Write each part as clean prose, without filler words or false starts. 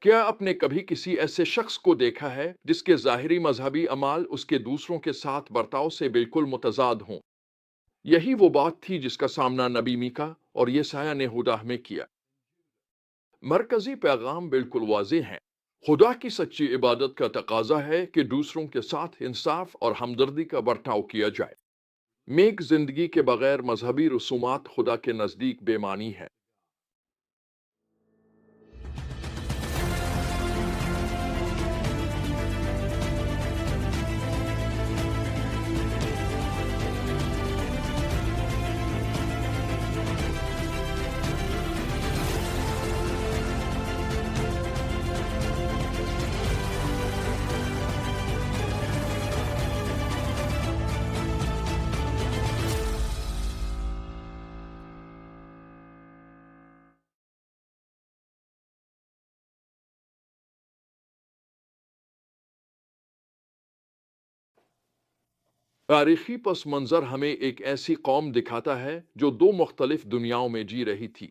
کیا آپ نے کبھی کسی ایسے شخص کو دیکھا ہے جس کے ظاہری مذہبی اعمال اس کے دوسروں کے ساتھ برتاؤ سے بالکل متضاد ہوں؟ یہی وہ بات تھی جس کا سامنا نبی میکا اور یسایہ نے ہودہ میں کیا۔ مرکزی پیغام بالکل واضح ہے۔ خدا کی سچی عبادت کا تقاضا ہے کہ دوسروں کے ساتھ انصاف اور ہمدردی کا برتاؤ کیا جائے۔ نیک زندگی کے بغیر مذہبی رسومات خدا کے نزدیک بے معنی ہے۔ تاریخی پس منظر ہمیں ایک ایسی قوم دکھاتا ہے جو دو مختلف دنیاؤں میں جی رہی تھی۔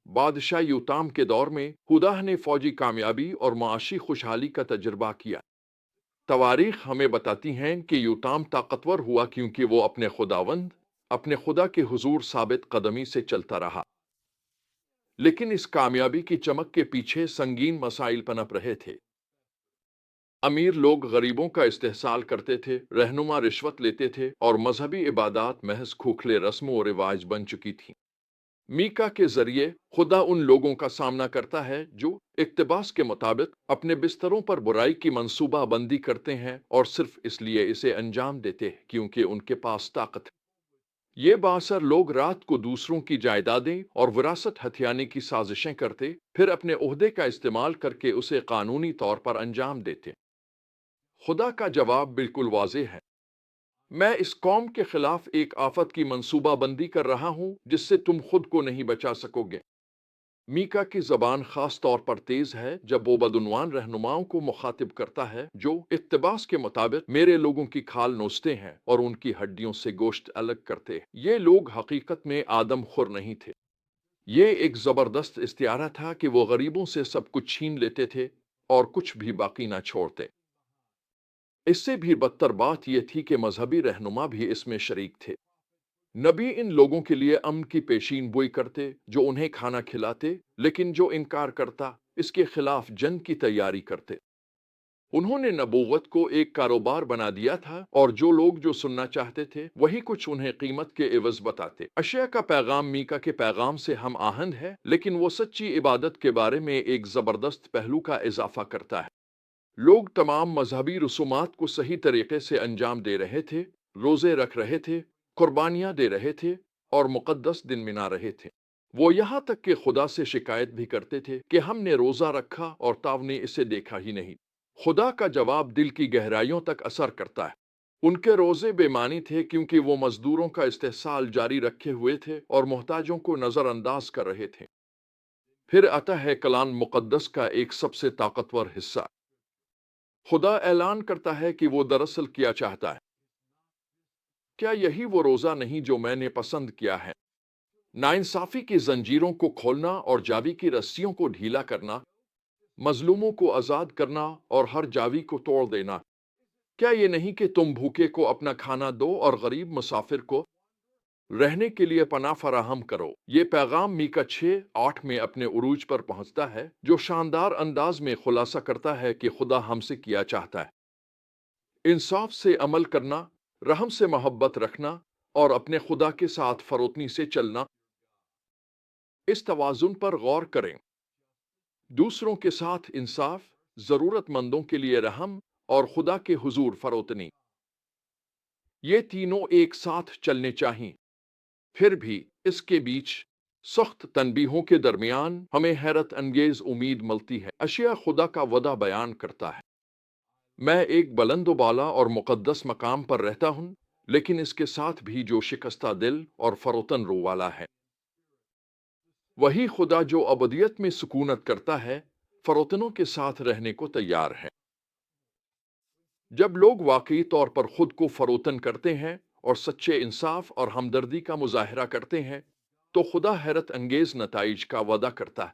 بادشاہ یوتام کے دور میں خدا نے فوجی کامیابی اور معاشی خوشحالی کا تجربہ کیا۔ تواریخ ہمیں بتاتی ہیں کہ یوتام طاقتور ہوا کیونکہ وہ اپنے خدا کے حضور ثابت قدمی سے چلتا رہا۔ لیکن اس کامیابی کی چمک کے پیچھے سنگین مسائل پنپ رہے تھے۔ امیر لوگ غریبوں کا استحصال کرتے تھے، رہنما رشوت لیتے تھے اور مذہبی عبادات محض کھوکھلے رسم و رواج بن چکی تھیں۔ میکا کے ذریعے خدا ان لوگوں کا سامنا کرتا ہے جو اقتباس کے مطابق اپنے بستروں پر برائی کی منصوبہ بندی کرتے ہیں اور صرف اس لیے اسے انجام دیتے ہیں کیونکہ ان کے پاس طاقت ہے۔ یہ بااثر لوگ رات کو دوسروں کی جائیدادیں اور وراثت ہتھیانے کی سازشیں کرتے، پھر اپنے عہدے کا استعمال کر کے اسے قانونی طور پر انجام دیتے۔ خدا کا جواب بالکل واضح ہے۔ میں اس قوم کے خلاف ایک آفت کی منصوبہ بندی کر رہا ہوں جس سے تم خود کو نہیں بچا سکو گے۔ میکا کی زبان خاص طور پر تیز ہے جب وہ بدعنوان رہنماؤں کو مخاطب کرتا ہے جو اقتباس کے مطابق میرے لوگوں کی کھال نوچتے ہیں اور ان کی ہڈیوں سے گوشت الگ کرتے ہیں۔ یہ لوگ حقیقت میں آدم خور نہیں تھے۔ یہ ایک زبردست استعارہ تھا کہ وہ غریبوں سے سب کچھ چھین لیتے تھے اور کچھ بھی باقی نہ چھوڑتے۔ اس سے بھی بدتر بات یہ تھی کہ مذہبی رہنما بھی اس میں شریک تھے۔ نبی ان لوگوں کے لیے امن کی پیشین گوئی کرتے جو انہیں کھانا کھلاتے، لیکن جو انکار کرتا اس کے خلاف جنگ کی تیاری کرتے۔ انہوں نے نبوت کو ایک کاروبار بنا دیا تھا اور جو لوگ جو سننا چاہتے تھے وہی کچھ انہیں قیمت کے عوض بتاتے۔ اشعیاء کا پیغام میکا کے پیغام سے ہم آہنگ ہے، لیکن وہ سچی عبادت کے بارے میں ایک زبردست پہلو کا اضافہ کرتا ہے۔ لوگ تمام مذہبی رسومات کو صحیح طریقے سے انجام دے رہے تھے، روزے رکھ رہے تھے، قربانیاں دے رہے تھے اور مقدس دن منا رہے تھے۔ وہ یہاں تک کہ خدا سے شکایت بھی کرتے تھے کہ ہم نے روزہ رکھا اور تاو نے اسے دیکھا ہی نہیں۔ خدا کا جواب دل کی گہرائیوں تک اثر کرتا ہے۔ ان کے روزے بے معنی تھے کیونکہ وہ مزدوروں کا استحصال جاری رکھے ہوئے تھے اور محتاجوں کو نظر انداز کر رہے تھے۔ پھر آتا ہے کلام مقدس کا ایک سب سے طاقتور حصہ۔ خدا اعلان کرتا ہے کہ وہ دراصل کیا چاہتا ہے۔ کیا یہی وہ روزہ نہیں جو میں نے پسند کیا ہے؟ ناانصافی کی زنجیروں کو کھولنا اور جاوی کی رسیوں کو ڈھیلا کرنا، مظلوموں کو آزاد کرنا اور ہر جاوی کو توڑ دینا۔ کیا یہ نہیں کہ تم بھوکے کو اپنا کھانا دو اور غریب مسافر کو رہنے کے لیے پناہ فراہم کرو؟ یہ پیغام میکا 6:8 میں اپنے عروج پر پہنچتا ہے، جو شاندار انداز میں خلاصہ کرتا ہے کہ خدا ہم سے کیا چاہتا ہے۔ انصاف سے عمل کرنا، رحم سے محبت رکھنا اور اپنے خدا کے ساتھ فروتنی سے چلنا۔ اس توازن پر غور کریں۔ دوسروں کے ساتھ انصاف، ضرورت مندوں کے لیے رحم اور خدا کے حضور فروتنی، یہ تینوں ایک ساتھ چلنے چاہئیں۔ پھر بھی اس کے بیچ سخت تنبیہوں کے درمیان ہمیں حیرت انگیز امید ملتی ہے۔ اشعیاء خدا کا وعدہ بیان کرتا ہے، میں ایک بلند و بالا اور مقدس مقام پر رہتا ہوں، لیکن اس کے ساتھ بھی جو شکستہ دل اور فروتن رو والا ہے۔ وہی خدا جو ابدیت میں سکونت کرتا ہے، فروتنوں کے ساتھ رہنے کو تیار ہے۔ جب لوگ واقعی طور پر خود کو فروتن کرتے ہیں اور سچے انصاف اور ہمدردی کا مظاہرہ کرتے ہیں تو خدا حیرت انگیز نتائج کا وعدہ کرتا ہے۔